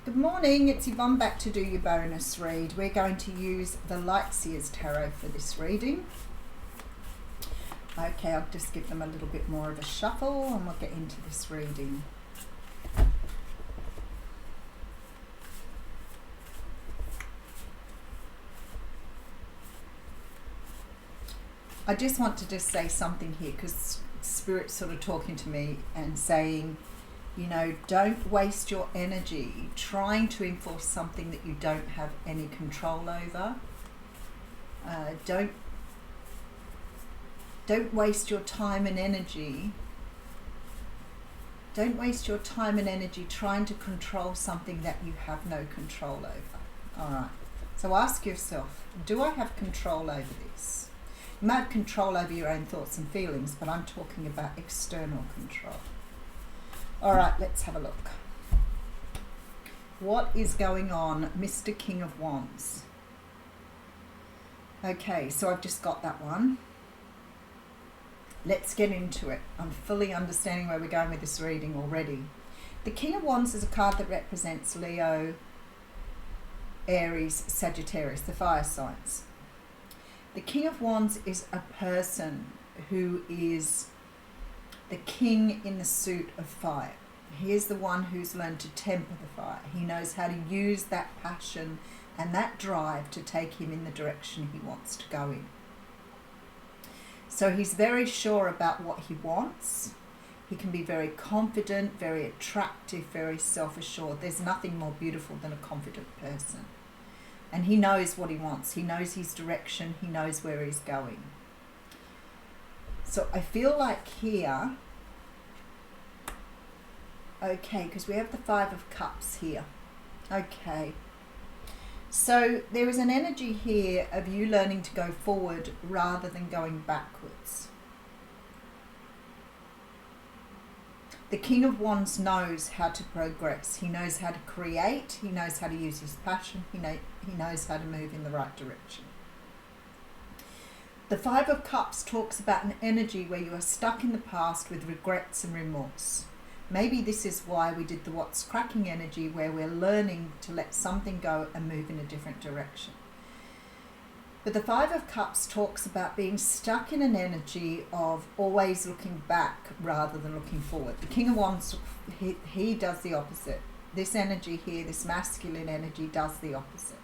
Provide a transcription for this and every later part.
Good morning, it's Yvonne back to do your bonus read. We're going to use the Lightseers Tarot for this reading. Okay, I'll just give them a little bit more of a shuffle and we'll get into this reading. I just want to just say something here because Spirit's sort of talking to me and saying, you know, don't waste your energy trying to enforce something that you don't have any control over. Don't waste your time and energy. Don't waste your time and energy trying to control something that you have no control over. All right. So ask yourself, do I have control over this? You might have control over your own thoughts and feelings, but I'm talking about external control. All right, let's have a look. What is going on, Mr. King of Wands? Okay, so I've just got that one. Let's get into it. I'm fully understanding where we're going with this reading already. The King of Wands is a card that represents Leo, Aries, Sagittarius, the fire signs. The King of Wands is a person who is the king in the suit of fire. He is the one who's learned to temper the fire. He knows how to use that passion and that drive to take him in the direction he wants to go in. So he's very sure about what he wants. He can be very confident, very attractive, very self-assured. There's nothing more beautiful than a confident person. And he knows what he wants. He knows his direction. He knows where he's going. So I feel like here, okay, because we have the Five of Cups here. Okay. So there is an energy here of you learning to go forward rather than going backwards. The King of Wands knows how to progress. He knows how to create. He knows how to use his passion. He knows how to move in the right direction. The Five of Cups talks about an energy where you are stuck in the past with regrets and remorse. Maybe this is why we did the What's Cracking energy, where we're learning to let something go and move in a different direction. But the Five of Cups talks about being stuck in an energy of always looking back rather than looking forward. The King of Wands, he does the opposite. This energy here, this masculine energy, does the opposite.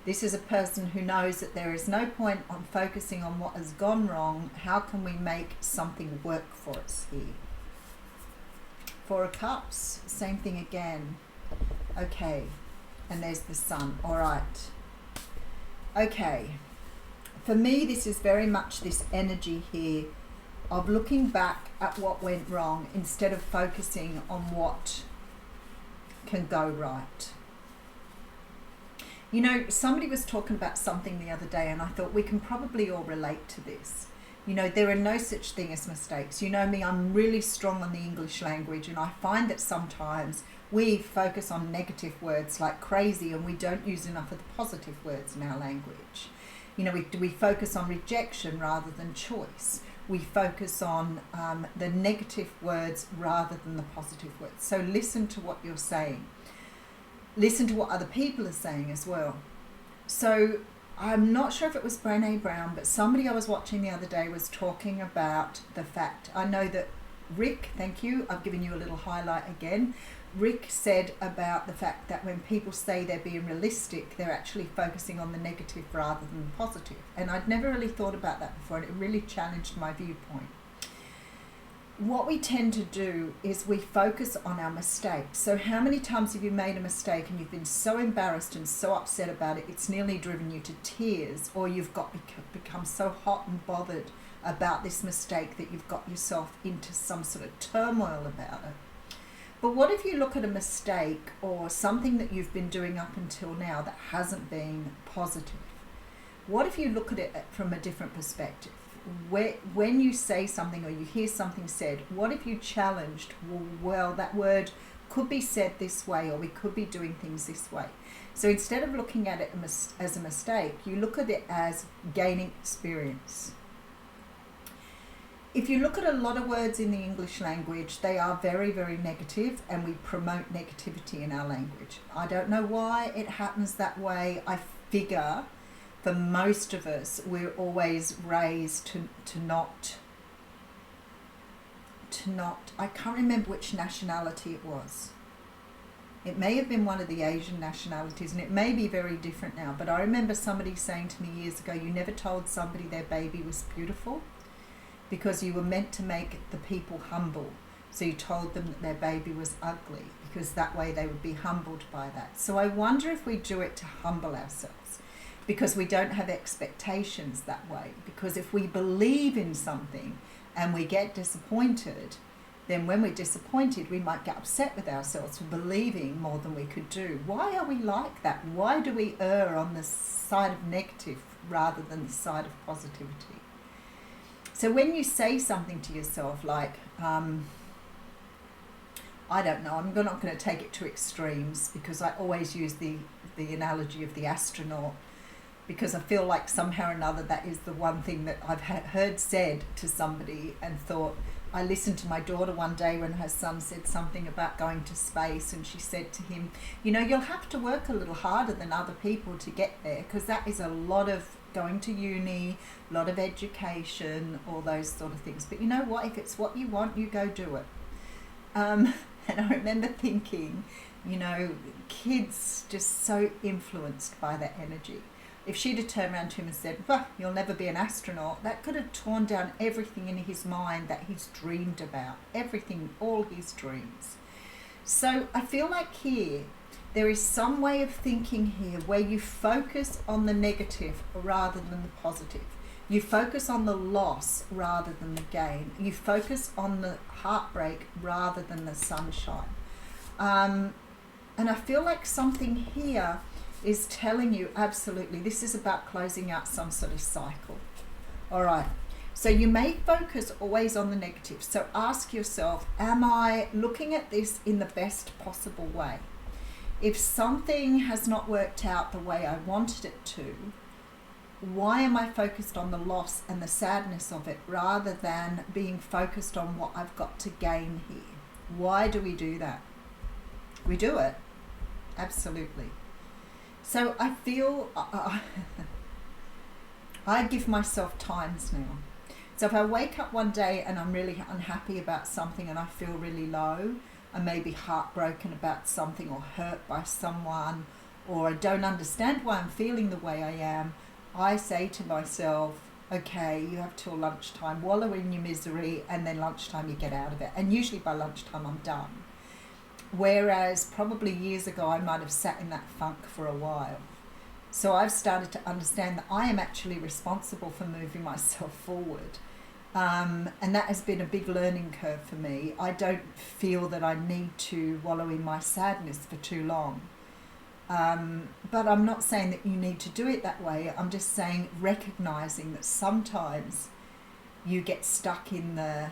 This is a person who knows that there is no point on focusing on what has gone wrong. How can we make something work for us here? Four of Cups, same thing again. Okay, and there's the Sun. All right. Okay, for me, this is very much this energy here of looking back at what went wrong instead of focusing on what can go right. You know, somebody was talking about something the other day and I thought we can probably all relate to this. You know, there are no such thing as mistakes. You know me, I'm really strong on the English language, and I find that sometimes we focus on negative words like crazy and we don't use enough of the positive words in our language. You know, we focus on rejection rather than choice. We focus on the negative words rather than the positive words. So listen to what you're saying. Listen to what other people are saying as well. So I'm not sure if it was Brené Brown, but somebody I was watching the other day was talking about the fact, I know that Rick, thank you, I've given you a little highlight again. Rick said about the fact that when people say they're being realistic, they're actually focusing on the negative rather than the positive. And I'd never really thought about that before, and it really challenged my viewpoint. What we tend to do is we focus on our mistakes. So how many times have you made a mistake and you've been so embarrassed and so upset about it, it's nearly driven you to tears, or you've become so hot and bothered about this mistake that you've got yourself into some sort of turmoil about it. But what if you look at a mistake or something that you've been doing up until now that hasn't been positive? What if you look at it from a different perspective? When you say something or you hear something said, what if you challenged, well, that word could be said this way, or we could be doing things this way. So instead of looking at it as a mistake, you look at it as gaining experience. if you look at a lot of words in the English language, they are very, very negative, and we promote negativity in our language. I don't know why it happens that way. I figure for most of us, we're always raised to not, I can't remember which nationality it was. It may have been one of the Asian nationalities, and it may be very different now, but I remember somebody saying to me years ago, you never told somebody their baby was beautiful, because you were meant to make the people humble. So you told them that their baby was ugly, because that way they would be humbled by that. So I wonder if we do it to humble ourselves, because we don't have expectations that way. Because if we believe in something and we get disappointed, then when we're disappointed, we might get upset with ourselves for believing more than we could do. Why are we like that? Why do we err on the side of negative rather than the side of positivity? So when you say something to yourself like, I don't know, I'm not going to take it to extremes, because I always use the analogy of the astronaut, because I feel like somehow or another that is the one thing that I've heard said to somebody and thought. I listened to my daughter one day when her son said something about going to space, and she said to him, you know, you'll have to work a little harder than other people to get there, because that is a lot of going to uni, a lot of education, all those sort of things. But you know what? If it's what you want, you go do it. And I remember thinking, you know, kids just so influenced by that energy. If she'd have turned around to him and said, well, you'll never be an astronaut, that could have torn down everything in his mind that he's dreamed about, everything, all his dreams. So I feel like here, there is some way of thinking here where you focus on the negative rather than the positive. You focus on the loss rather than the gain. You focus on the heartbreak rather than the sunshine. And I feel like something here is telling you, absolutely, this is about closing out some sort of cycle. All right. So you may focus always on the negative. So ask yourself, am I looking at this in the best possible way? If something has not worked out the way I wanted it to, why am I focused on the loss and the sadness of it rather than being focused on what I've got to gain here? Why do we do that? We do it. Absolutely. So I feel I give myself times now. So if I wake up one day and I'm really unhappy about something and I feel really low, I may be heartbroken about something or hurt by someone, or I don't understand why I'm feeling the way I am, I say to myself, okay, you have till lunchtime, wallow in your misery, and then lunchtime you get out of it. And usually by lunchtime I'm done. Whereas probably years ago I might have sat in that funk for a while. So I've started to understand that I am actually responsible for moving myself forward. And that has been a big learning curve for me. I don't feel that I need to wallow in my sadness for too long. But I'm not saying that you need to do it that way. I'm just saying, recognizing that sometimes you get stuck in the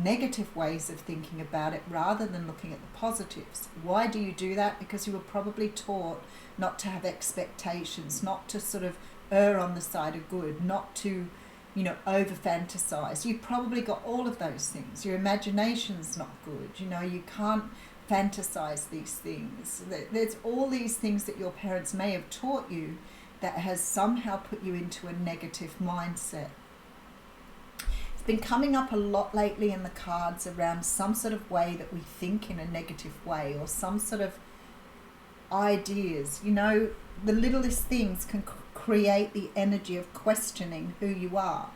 negative ways of thinking about it rather than looking at the positives. Why do you do that? Because you were probably taught not to have expectations, not to sort of err on the side of good, not to, you know, over fantasize. You probably got all of those things. Your imagination's not good. You know, you can't fantasize these things. There's all these things that your parents may have taught you that has somehow put you into a negative mindset. It's been coming up a lot lately in the cards around some sort of way that we think in a negative way, or some sort of ideas. You know, the littlest things can create the energy of questioning who you are.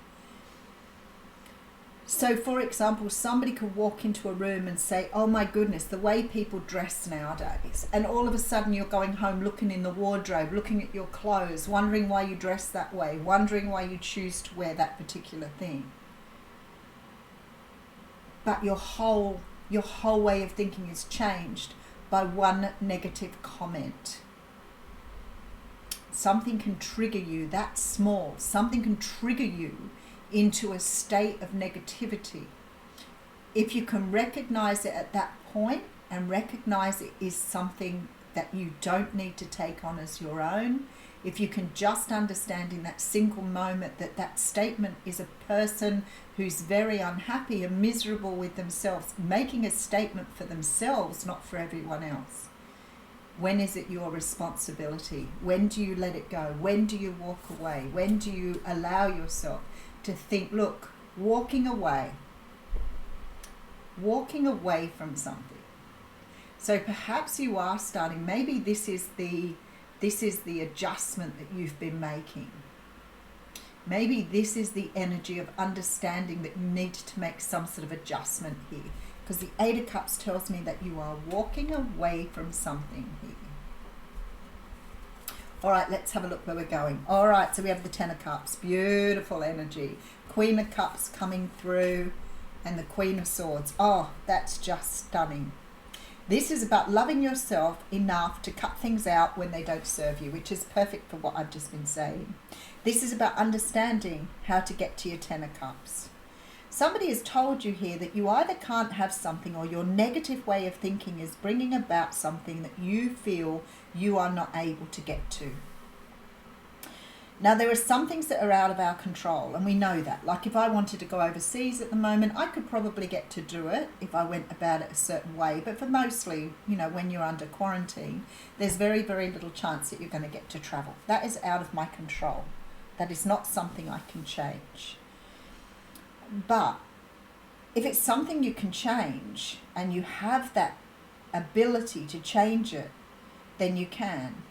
So, for example, somebody could walk into a room and say, oh my goodness, the way people dress nowadays. And all of a sudden you're going home looking in the wardrobe, looking at your clothes, wondering why you dress that way, wondering why you choose to wear that particular thing. But your whole way of thinking is changed by one negative comment. Something can trigger you that small. Something can trigger you into a state of negativity. If you can recognize it at that point and recognize it is something that you don't need to take on as your own, if you can just understand in that single moment that that statement is a person who's very unhappy and miserable with themselves, making a statement for themselves, not for everyone else. When is it your responsibility? When do you let it go? When do you walk away? When do you allow yourself to think, look, walking away from something. So perhaps you are starting, maybe this is the adjustment that you've been making. Maybe this is the energy of understanding that you need to make some sort of adjustment here. Because the Eight of Cups tells me that you are walking away from something here. All right, let's have a look where we're going. All right, so we have the Ten of Cups. Beautiful energy. Queen of Cups coming through and the Queen of Swords. Oh, that's just stunning. This is about loving yourself enough to cut things out when they don't serve you, which is perfect for what I've just been saying. This is about understanding how to get to your Ten of Cups. Somebody has told you here that you either can't have something or your negative way of thinking is bringing about something that you feel you are not able to get to. Now, there are some things that are out of our control, and we know that. Like if I wanted to go overseas at the moment, I could probably get to do it if I went about it a certain way. But for mostly, when you're under quarantine, there's very, very little chance that you're going to get to travel. That is out of my control. That is not something I can change. But if it's something you can change and you have that ability to change it, then you can.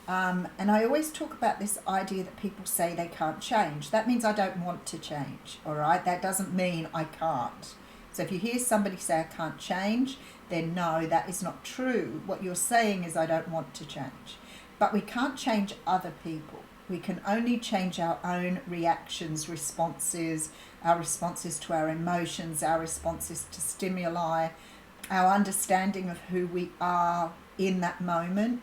And I always talk about this idea that people say they can't change. That means I don't want to change, all right? That doesn't mean I can't. So if you hear somebody say I can't change, then no, that is not true. What you're saying is I don't want to change. But we can't change other people. We can only change our own reactions, responses, our responses to our emotions, our responses to stimuli, our understanding of who we are in that moment.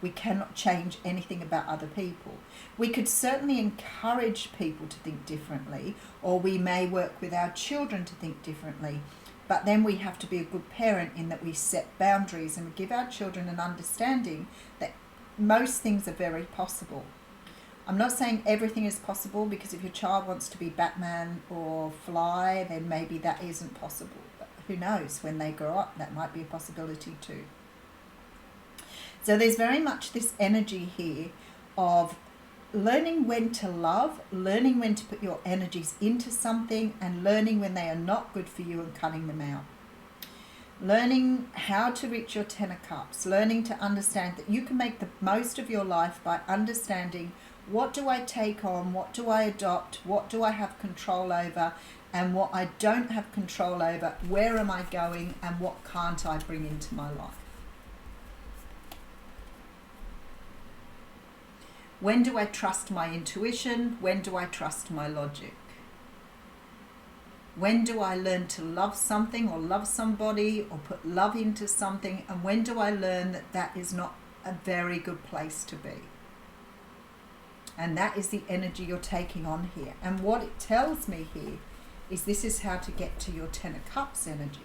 We cannot change anything about other people. We could certainly encourage people to think differently, or we may work with our children to think differently. But then we have to be a good parent in that we set boundaries and we give our children an understanding that most things are very possible. I'm not saying everything is possible, because if your child wants to be Batman or fly, then maybe that isn't possible. But who knows, when they grow up, that might be a possibility too. So there's very much this energy here of learning when to love, learning when to put your energies into something, and learning when they are not good for you and cutting them out. Learning how to reach your Ten of Cups, learning to understand that you can make the most of your life by understanding, what do I take on, what do I adopt, what do I have control over, and what I don't have control over, where am I going, and what can't I bring into my life. When do I trust my intuition? When do I trust my logic? When do I learn to love something or love somebody or put love into something? And when do I learn that that is not a very good place to be? And that is the energy you're taking on here. And what it tells me here is this is how to get to your Ten of Cups energy.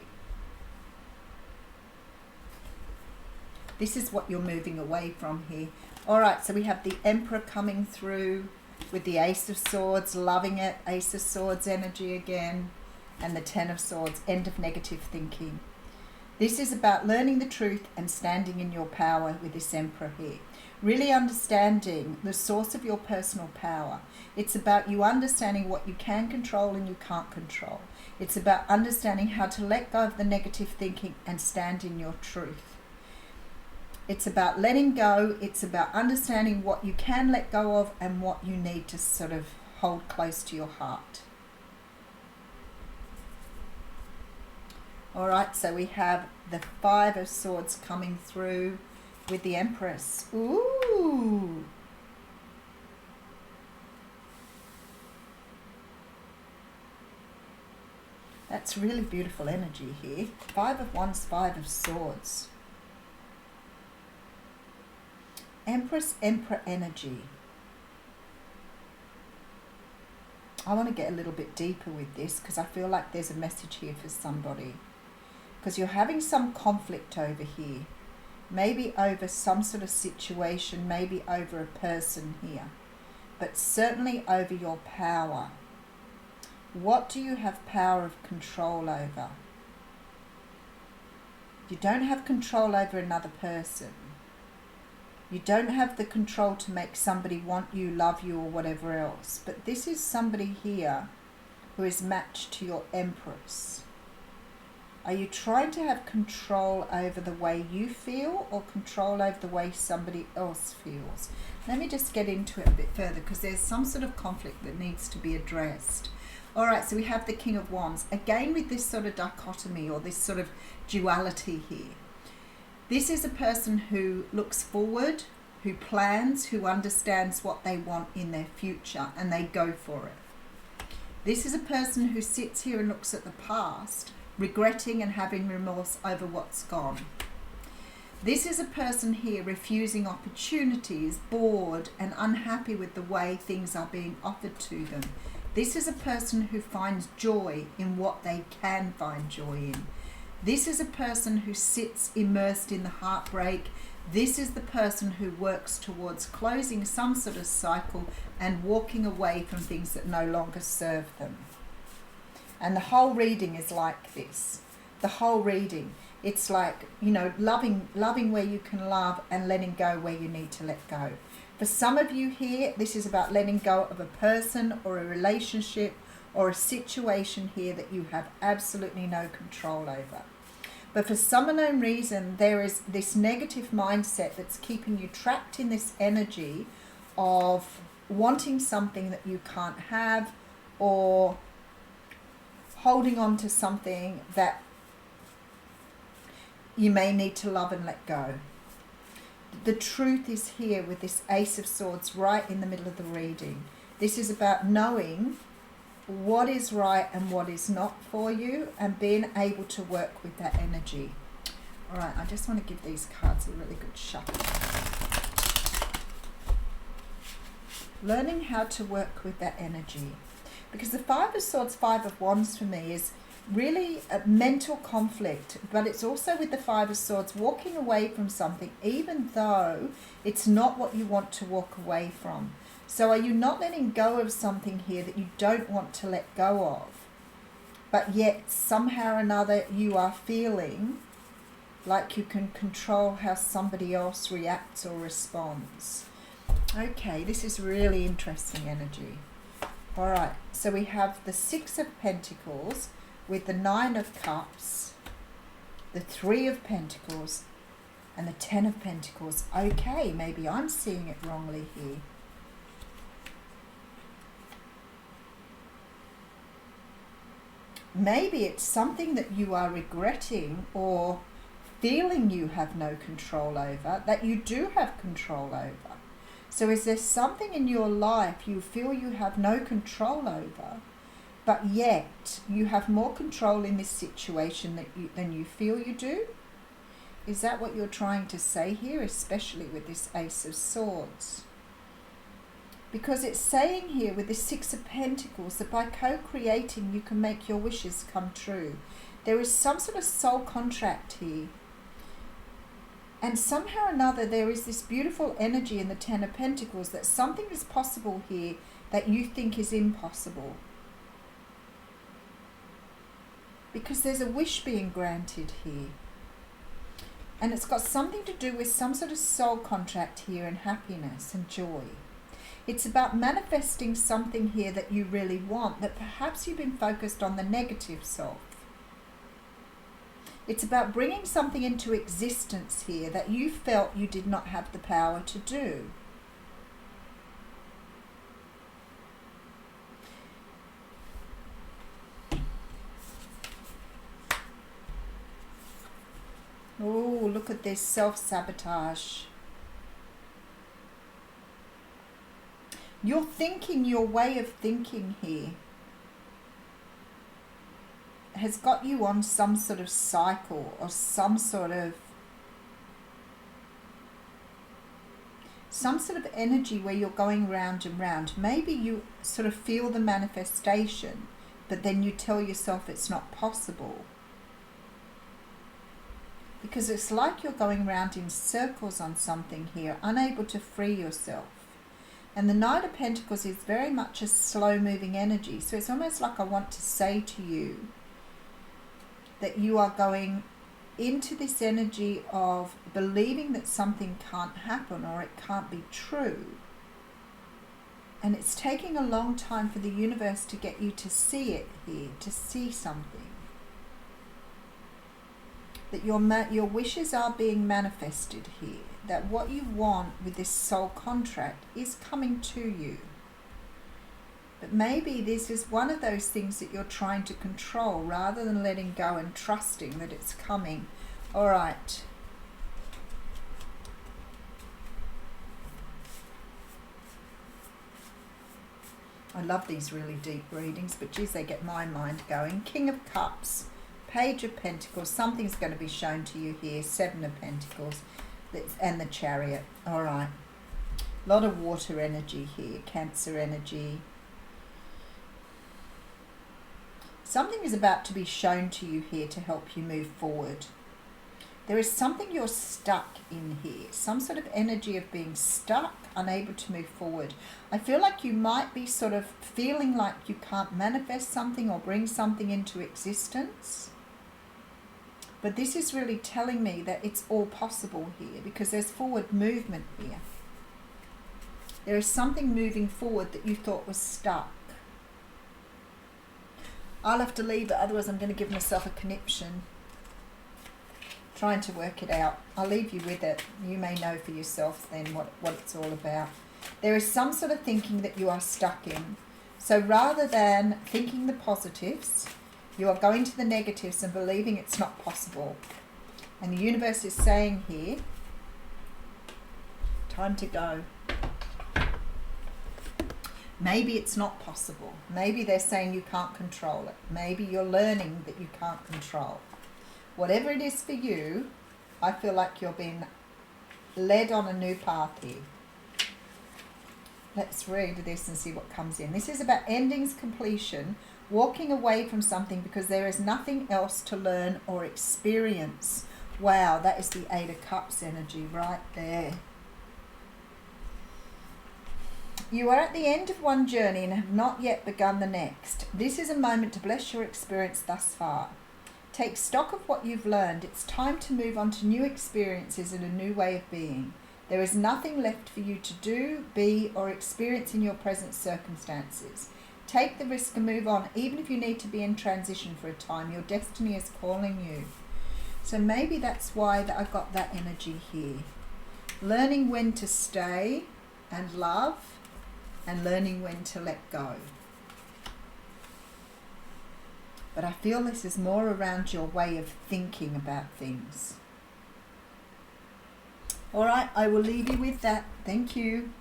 This is what you're moving away from here. All right, so we have the Emperor coming through with the Ace of Swords, loving it, Ace of Swords energy again, and the Ten of Swords, end of negative thinking. This is about learning the truth and standing in your power with this Emperor here. Really understanding the source of your personal power. It's about you understanding what you can control and you can't control. It's about understanding how to let go of the negative thinking and stand in your truth. It's about letting go. It's about understanding what you can let go of and what you need to sort of hold close to your heart. All right, so we have the Five of Swords coming through with the Empress. Ooh. That's really beautiful energy here. Five of Wands, Five of Swords. Empress, Emperor energy. I want to get a little bit deeper with this because I feel like there's a message here for somebody. Because you're having some conflict over here maybe over some sort of situation, maybe over a person here, but certainly over your power. What do you have power of control over? You don't have control over another person. You don't have the control to make somebody want you, love you, or whatever else. But this is somebody here who is matched to your Empress. Are you trying to have control over the way you feel or control over the way somebody else feels? Let me just get into it a bit further, because there's some sort of conflict that needs to be addressed. All right, so we have the King of Wands. Again, with this sort of dichotomy or this sort of duality here. This is a person who looks forward, who plans, who understands what they want in their future, and they go for it. This is a person who sits here and looks at the past, regretting and having remorse over what's gone. This is a person here refusing opportunities, bored and unhappy with the way things are being offered to them. This is a person who finds joy in what they can find joy in. This is a person who sits immersed in the heartbreak. This is the person who works towards closing some sort of cycle and walking away from things that no longer serve them. And the whole reading is like this. The whole reading. It's like, you know, loving where you can love and letting go where you need to let go. For some of you here, this is about letting go of a person or a relationship or a situation here that you have absolutely no control over. But for some unknown reason, there is this negative mindset that's keeping you trapped in this energy of wanting something that you can't have, or holding on to something that you may need to love and let go. The truth is here with this Ace of Swords right in the middle of the reading. This is about knowing what is right and what is not for you, and being able to work with that energy. All right, I just want to give these cards a really good shuffle. Learning how to work with that energy. Because the Five of Swords, Five of Wands for me is really a mental conflict, but it's also with the Five of Swords walking away from something even though it's not what you want to walk away from. So are you not letting go of something here that you don't want to let go of, but yet somehow or another you are feeling like you can control how somebody else reacts or responds? Okay, this is really interesting energy. All right, so we have the Six of Pentacles with the Nine of Cups, the Three of Pentacles, and the Ten of Pentacles. Okay, maybe I'm seeing it wrongly here. Maybe it's something that you are regretting or feeling you have no control over, that you do have control over. So is there something in your life you feel you have no control over, but yet you have more control in this situation than you feel you do? Is that what you're trying to say here, especially with this Ace of Swords? Because it's saying here with the Six of Pentacles that by co-creating you can make your wishes come true. There is some sort of soul contract here. And somehow or another there is this beautiful energy in the Ten of Pentacles that something is possible here that you think is impossible. Because there's a wish being granted here. And it's got something to do with some sort of soul contract here and happiness and joy. It's about manifesting something here that you really want, that perhaps you've been focused on the negative self. It's about bringing something into existence here that you felt you did not have the power to do. Oh, look at this self-sabotage. You're thinking, your way of thinking here has got you on some sort of cycle or some sort of energy where you're going round and round. Maybe you sort of feel the manifestation, but then you tell yourself it's not possible. because it's like you're going round in circles on something here, unable to free yourself. And the Knight of Pentacles is very much a slow-moving energy. So it's almost like I want to say to you that you are going into this energy of believing that something can't happen or it can't be true. And it's taking a long time for the universe to get you to see it here, to see something. That your wishes are being manifested here. That what you want with this soul contract is coming to you. But maybe this is one of those things that you're trying to control rather than letting go and trusting that it's coming. All right. I love these really deep readings, but geez, they get my mind going. King of Cups, Page of Pentacles, something's going to be shown to you here. Seven of Pentacles, and the Chariot. All right. A lot of water energy here, Cancer energy. Something is about to be shown to you here to help you move forward. There is something you're stuck in here, some sort of energy of being stuck, unable to move forward. I feel like you might be sort of feeling like you can't manifest something or bring something into existence. But this is really telling me that it's all possible here because there's forward movement here. There is something moving forward that you thought was stuck. I'll have to leave it, otherwise I'm going to give myself a conniption. Trying to work it out. I'll leave you with it. You may know for yourself then what it's all about. There is some sort of thinking that you are stuck in. So rather than thinking the positives, you are going to the negatives and believing it's not possible. And the universe is saying here, time to go. Maybe it's not possible. Maybe they're saying you can't control it. Maybe you're learning that you can't control. Whatever it is for you, I feel like you're being led on a new path here. Let's read this and see what comes in. This is about endings, completion, walking away from something because there is nothing else to learn or experience. Wow, that is the Eight of Cups energy right there. You are at the end of one journey and have not yet begun the next. This is a moment to bless your experience thus far. Take stock of what you've learned. It's time to move on to new experiences and a new way of being. There is nothing left for you to do, be, or experience in your present circumstances. Take the risk and move on, even if you need to be in transition for a time. Your destiny is calling you. So maybe that's why I got that energy here. Learning when to stay and love, and learning when to let go. But I feel this is more around your way of thinking about things. All right, I will leave you with that. Thank you.